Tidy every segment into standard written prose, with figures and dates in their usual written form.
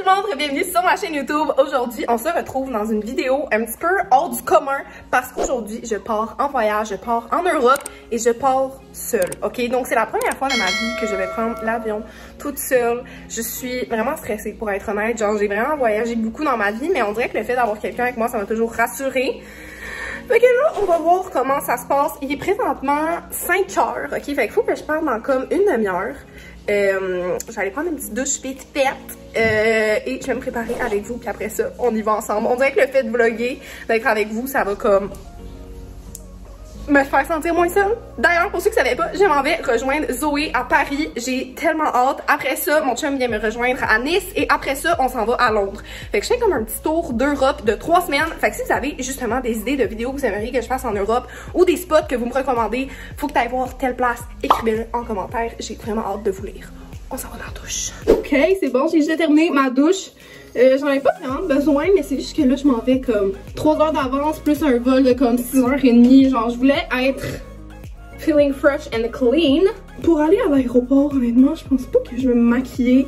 tout le monde, bienvenue sur ma chaîne YouTube. Aujourd'hui, on se retrouve dans une vidéo un petit peu hors du commun parce qu'aujourd'hui, je pars en voyage, je pars en Europe et je pars seule, ok? Donc, c'est la première fois de ma vie que je vais prendre l'avion toute seule. Je suis vraiment stressée pour être honnête. Genre, j'ai vraiment voyagé beaucoup dans ma vie, mais on dirait que le fait d'avoir quelqu'un avec moi, ça m'a toujours rassurée. Fait que là, on va voir comment ça se passe. Il est présentement 5 heures, ok? Fait qu'il faut que je parte dans comme une demi-heure. J'allais prendre une petite douche vite faite et je vais me préparer avec vous, puis après ça, on y va ensemble. On dirait que le fait de vlogger, d'être avec vous, ça va comme me faire sentir moins seule. D'ailleurs, pour ceux qui ne savaient pas, je m'en vais rejoindre Zoé à Paris. J'ai tellement hâte. Après ça, mon chum vient me rejoindre à Nice et après ça, on s'en va à Londres. Fait que je fais comme un petit tour d'Europe de 3 semaines. Fait que si vous avez justement des idées de vidéos que vous aimeriez que je fasse en Europe ou des spots que vous me recommandez, faut que tu ailles voir telle place, écrivez-le en commentaire. J'ai vraiment hâte de vous lire. On s'en va dans la douche. Ok, c'est bon, j'ai déjà terminé ma douche. J'en ai pas vraiment besoin, mais c'est juste que là, je m'en vais comme 3 heures d'avance, plus un vol de comme 6h30. Genre, je voulais être feeling fresh and clean. Pour aller à l'aéroport, honnêtement, je pense pas que je vais me maquiller.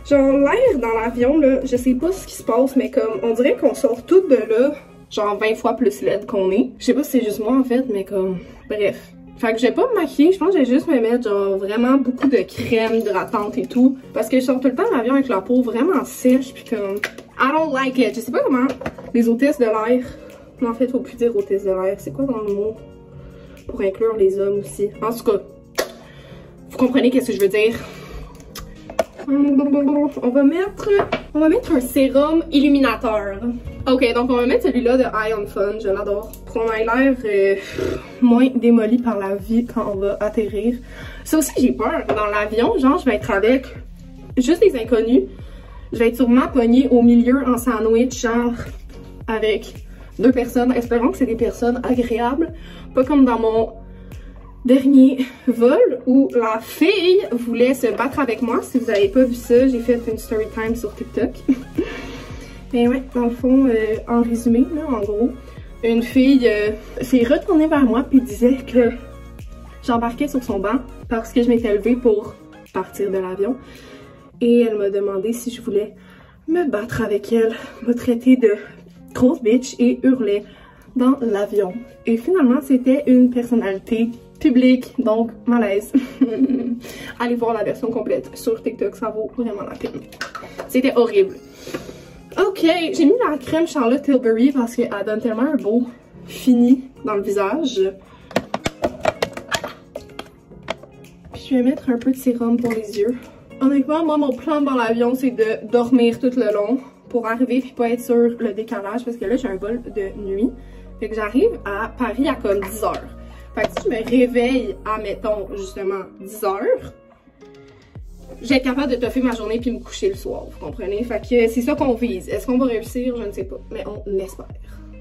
Genre, l'air dans l'avion, là, je sais pas ce qui se passe, mais comme, on dirait qu'on sort toutes de là, genre 20 fois plus laide qu'on est. Je sais pas si c'est juste moi, en fait, mais comme, bref. Fait que je vais pas me maquiller, je pense que je vais juste me mettre genre vraiment beaucoup de crème hydratante et tout. Parce que je sors tout le temps de l'avion avec la peau vraiment sèche pis comme I don't like it. Je sais pas comment les hôtesses de l'air. Non, en fait, faut plus dire hôtesses de l'air. C'est quoi dans le mot? Pour inclure les hommes aussi. En tout cas, vous comprenez qu'est-ce que je veux dire. On va mettre un sérum illuminateur. Ok, donc on va mettre celui-là de Eye on Fun, je l'adore. Pour qu'on ait l'air moins démoli par la vie quand on va atterrir. Ça aussi, j'ai peur. Dans l'avion, genre, je vais être avec juste des inconnus. Je vais être sûrement pognée au milieu en sandwich, genre, avec 2 personnes. Espérons que c'est des personnes agréables. Pas comme dans mon dernier vol où la fille voulait se battre avec moi. Si vous n'avez pas vu ça, j'ai fait une story time sur TikTok. Mais ouais, dans le fond, en résumé, là, en gros, une fille s'est retournée vers moi puis disait que j'embarquais sur son banc parce que je m'étais levée pour partir de l'avion. Et elle m'a demandé si je voulais me battre avec elle, me traiter de grosse bitch et hurler dans l'avion. Et finalement, c'était une personnalité publique, donc malaise. Allez voir la version complète sur TikTok, ça vaut vraiment la peine. C'était horrible. Ok, j'ai mis la crème Charlotte Tilbury parce qu'elle donne tellement un beau fini dans le visage. Puis je vais mettre un peu de sérum pour les yeux. Honnêtement, moi, mon plan dans l'avion, c'est de dormir tout le long pour arriver puis pas être sur le décalage parce que là, j'ai un vol de nuit. Fait que j'arrive à Paris à comme 10 heures. Fait que si je me réveille à, mettons, justement 10 heures, j'ai être capable de toffer ma journée puis me coucher le soir, vous comprenez? Fait que c'est ça qu'on vise. Est-ce qu'on va réussir? Je ne sais pas, mais on l'espère.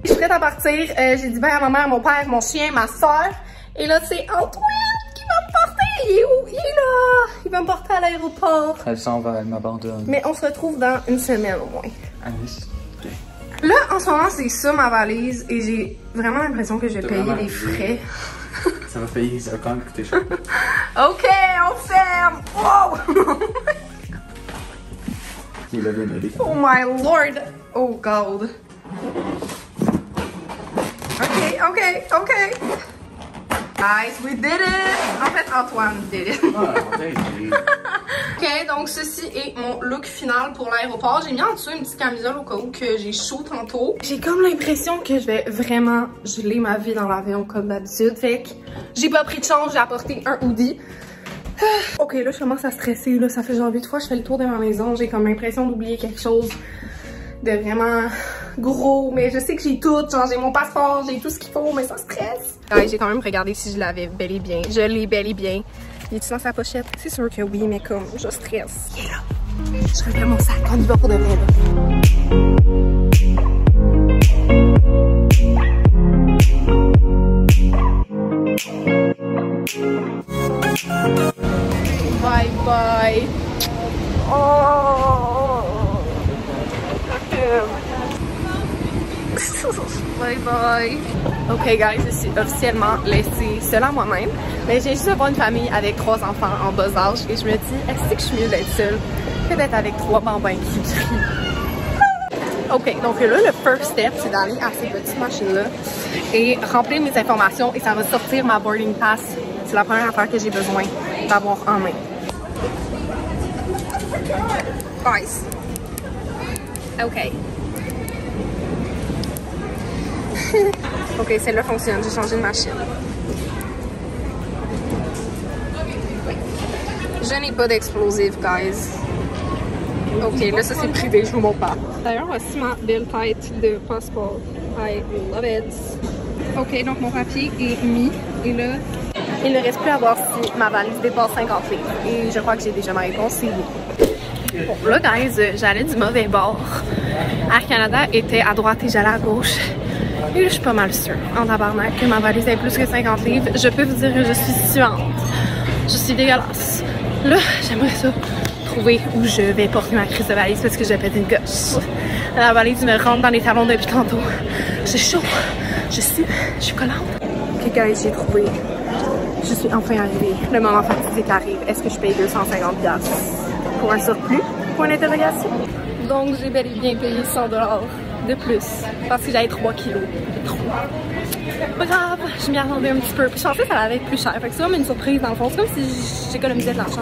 Je suis prête à partir. J'ai dit bye à ma mère, mon père, mon chien, ma soeur. Et là, c'est Antoine qui va me porter. Il est où? Il est là! Il va me porter à l'aéroport. Elle s'en va, elle m'abandonne. Mais on se retrouve dans une semaine au moins. À Nice. Okay. Là, en ce moment, c'est ça ma valise et j'ai vraiment l'impression que je vais payer les frais. Ça va payer, ça va quand même coûter cher. Ok, on ferme! Wow! Il a bien aidé. Oh my lord! Oh god! Ok. Guys, we did it! En fait, Antoine did it. Ok, donc ceci est mon look final pour l'aéroport. J'ai mis en dessous une petite camisole au cas où que j'ai chaud tantôt. J'ai comme l'impression que je vais vraiment geler ma vie dans l'avion comme d'habitude. Fait que j'ai pas pris de chance, j'ai apporté un hoodie. Ok, là je commence à stresser. Là, ça fait genre 8 fois que je fais le tour de ma maison. J'ai comme l'impression d'oublier quelque chose de vraiment gros. Mais je sais que j'ai tout. Genre j'ai mon passeport, j'ai tout ce qu'il faut, mais ça stresse. Ouais, j'ai quand même regardé si je l'avais bel et bien. Je l'ai bel et bien. Il est-tu dans sa pochette? C'est sûr que oui, mais comme je stresse. Il est là. Je reviens mon sac, on y va pour de vrai. Bye bye. Oh. Bye bye. Ok guys, je suis officiellement laissée seule à moi-même. Mais j'ai juste avoir une famille avec 3 enfants en bas âge et je me dis, est-ce que je suis mieux d'être seule que d'être avec 3 bambins qui crient. Ok, donc là, le first step, c'est d'aller à ces petites machines-là et remplir mes informations et ça va sortir ma boarding pass. C'est la première affaire que j'ai besoin d'avoir en main. Guys. Ok. Ok, celle-là fonctionne. J'ai changé de machine. Je n'ai pas d'explosif, guys. Ok, là, ça c'est privé, je vous montre pas. D'ailleurs, voici ma belle tête de passeport. I love it. Ok, donc mon papier est mis. Et là, il ne reste plus à voir si ma valise dépasse 50 livres. Et je crois que j'ai déjà ma réponse, c'est oui. Bon, là, guys, j'allais du mauvais bord. Air Canada était à droite et j'allais à gauche. Et là, je suis pas mal sûre, en tabarnak, que ma valise est plus que 50 livres. Je peux vous dire que je suis suante. Je suis dégueulasse. Là, j'aimerais ça trouver où je vais porter ma crise de valise parce que j'ai pété une gosse. La valise me rentre dans les talons depuis tantôt. J'ai chaud. Je suis collante. Ok, guys, j'ai trouvé. Je suis enfin arrivée. Le moment fatidique arrive. Est-ce que je paye 250$ pour un surplus? Point d'interrogation. Donc, j'ai bel et bien payé 100$ de plus parce que j'avais 3 kilos de trop. Pas grave, je m'y attendais un petit peu. Puis je pensais que ça allait être plus cher. Fait que c'est comme une surprise dans le fond. C'est comme si j'économisais de l'argent.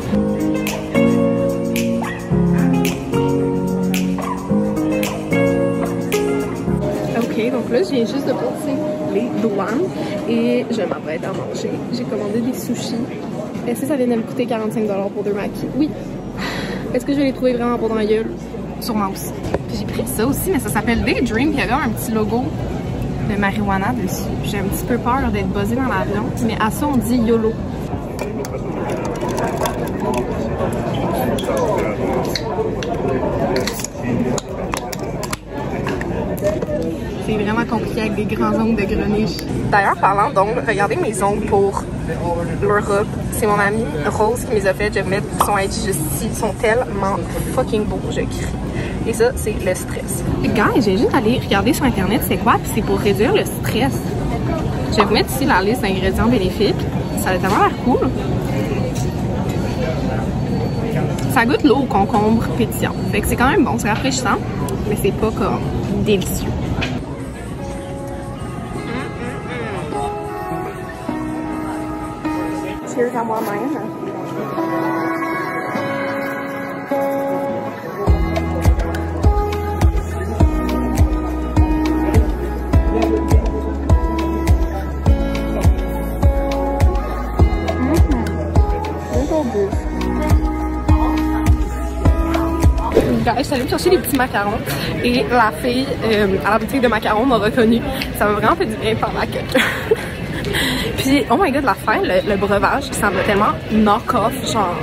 Ok, donc là, je viens juste de passer les douanes et je m'apprête à manger. J'ai commandé des sushis. Est-ce que ça vient de me coûter 45$ pour 2 makis? Oui. Est-ce que je vais les trouver vraiment pour dans la gueule? Sûrement aussi. Puis j'ai pris ça aussi, mais ça s'appelle Daydream. Il y avait un petit logo de marijuana dessus. J'ai un petit peu peur d'être buzzée dans l'avion. Mais à ça, on dit YOLO. C'est vraiment compliqué avec des grands ongles de grenache. D'ailleurs, parlant d'ongles, regardez mes ongles pour l'Europe. C'est mon amie Rose qui me les a fait. Je vais mettre son IG juste ici. Ils sont tellement fucking beaux, je crie. Et ça, c'est le stress. Guys, j'ai juste allé regarder sur internet c'est quoi, puis c'est pour réduire le stress. Je vais vous mettre ici la liste d'ingrédients bénéfiques. Ça a tellement l'air cool. Ça goûte l'eau au concombre pétillant. Fait que c'est quand même bon, c'est rafraîchissant, mais c'est pas comme délicieux. Cheers à moi-même. Je suis allée me chercher des petits macarons et la fille à la boutique de macarons m'a reconnue. Ça m'a vraiment fait du bien par la queue. Puis, oh my god, l'affaire, le breuvage, ça m'a tellement knock-off, genre...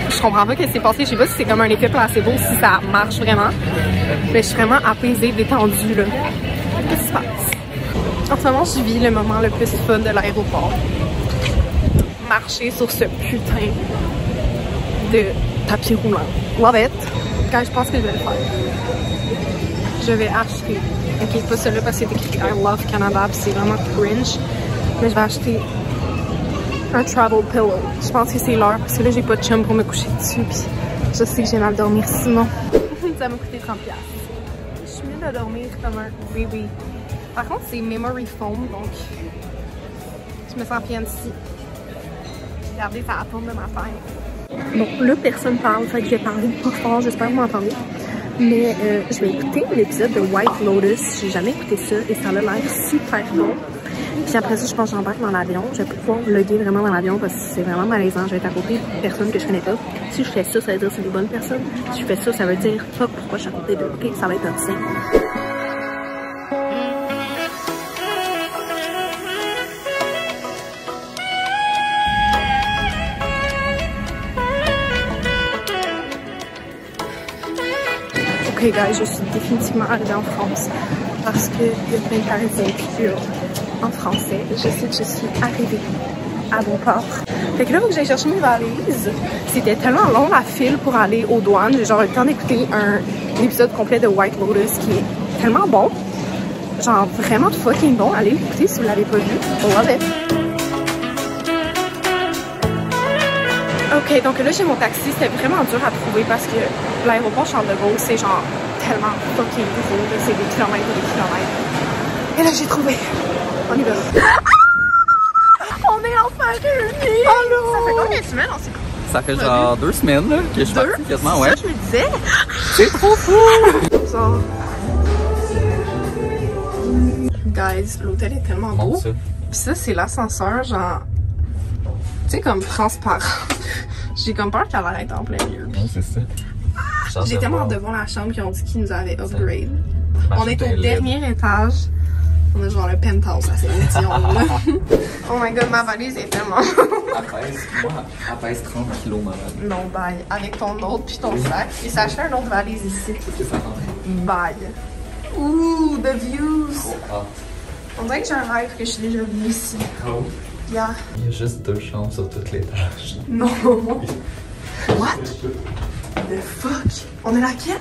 Je comprends pas ce qui s'est passé, je sais pas si c'est comme un effet placebo, si ça marche vraiment. Mais je suis vraiment apaisée, détendue, là. Qu'est-ce qui se passe? En ce moment, je vis le moment le plus fun de l'aéroport. Marcher sur ce putain de tapis roulant. Love it! Quand je pense que je vais le faire. Je vais acheter. Ok, pas celui-là parce que c'est écrit I love Canada, puis c'est vraiment cringe. Mais je vais acheter un travel pillow. Je pense que c'est l'heure parce que là j'ai pas de chum pour me coucher dessus. Puis je sais que j'ai mal dormir sinon. Ça m'a coûté 30$. Je suis mieux de dormir comme un bébé. Par contre, c'est memory foam donc je me sens bien ici. Regardez, ça attend de ma taille. Donc là, personne parle, fait que je vais parler pas fort, j'espère que vous m'entendez. Mais je vais écouter l'épisode de White Lotus. J'ai jamais écouté ça et ça a l'air super bon. Puis après ça, je pense que j'embarque dans l'avion. Je vais pouvoir vlogger vraiment dans l'avion parce que c'est vraiment malaisant. Je vais être à côté de personnes que je connais pas. Si je fais ça, ça veut dire que c'est des bonnes personnes. Si je fais ça, ça veut dire fuck pourquoi je suis à côté d'eux. Ok, ça va être obscène. Ok guys, je suis définitivement arrivée en France parce qu'il y a plein de Parisiens qui hurlent en français. Je sais que je suis arrivée à bon port. Fait que là, faut que j'aille chercher mes valises. C'était tellement long la file pour aller aux douanes. J'ai genre eu le temps d'écouter un épisode complet de White Lotus qui est tellement bon. Genre vraiment fucking bon. Allez l'écouter si vous l'avez pas vu. Love it. Ok, donc là j'ai mon taxi, c'était vraiment dur à trouver parce que l'aéroport Charles de Gaulle c'est genre tellement fucking gros, c'est des kilomètres et des kilomètres. Et là j'ai trouvé. On y va. On est enfin réunis! Allô! Ça fait combien de semaines on s'est connus? Ça fait genre 2 semaines là, que je suis partie quasiment, ouais. Ça, je me disais. C'est trop fou! Genre... Guys, l'hôtel est tellement beau. Pis ça, c'est l'ascenseur, genre... Tu sais, comme transparent. J'ai comme peur qu'elle arrête en plein milieu. Ouais, c'est ça. J'ai tellement hâte de voir la chambre qu'ils ont dit qu'ils nous avaient upgrade. On est au dernier étage. On a genre le penthouse à Saint-Étienne, là. Oh my god, ma valise est tellement... Elle pèse 30 kilos, ma valise. Non, bye. Avec ton autre puis ton sac. Et sachez une autre valise ici. Bye. Ouh, the views. On dirait que j'ai un rêve que je suis déjà venue ici. Oh. Yeah. Il y a juste 2 chambres sur tout l'étage. Non. What? The fuck? On est laquelle?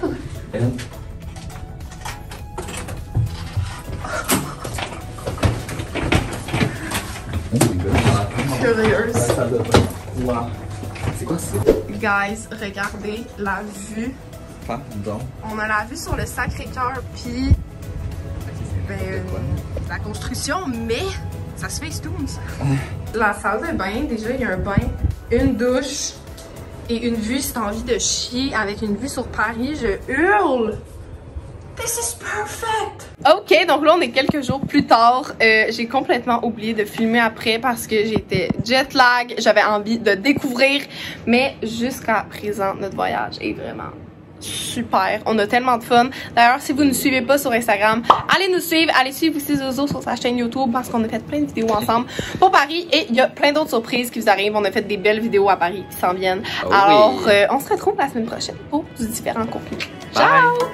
Curieuse. C'est quoi ça? Guys, regardez la vue. Pardon. On a la vue sur le Sacré-Cœur, puis la construction, mais ça se fait Stones. La salle de bain, déjà, il y a un bain, une douche et une vue, si t'as envie de chier, avec une vue sur Paris, je hurle! This is perfect! Ok, donc là, on est quelques jours plus tard. J'ai complètement oublié de filmer après parce que j'étais jet lag. J'avais envie de découvrir. Mais jusqu'à présent, notre voyage est vraiment super. On a tellement de fun. D'ailleurs, si vous ne nous suivez pas sur Instagram, allez nous suivre. Allez suivre aussi Zozo sur sa chaîne YouTube parce qu'on a fait plein de vidéos ensemble pour Paris. Et il y a plein d'autres surprises qui vous arrivent. On a fait des belles vidéos à Paris qui s'en viennent. Oh alors, oui. on se retrouve la semaine prochaine pour différents contenus. Bye. Ciao!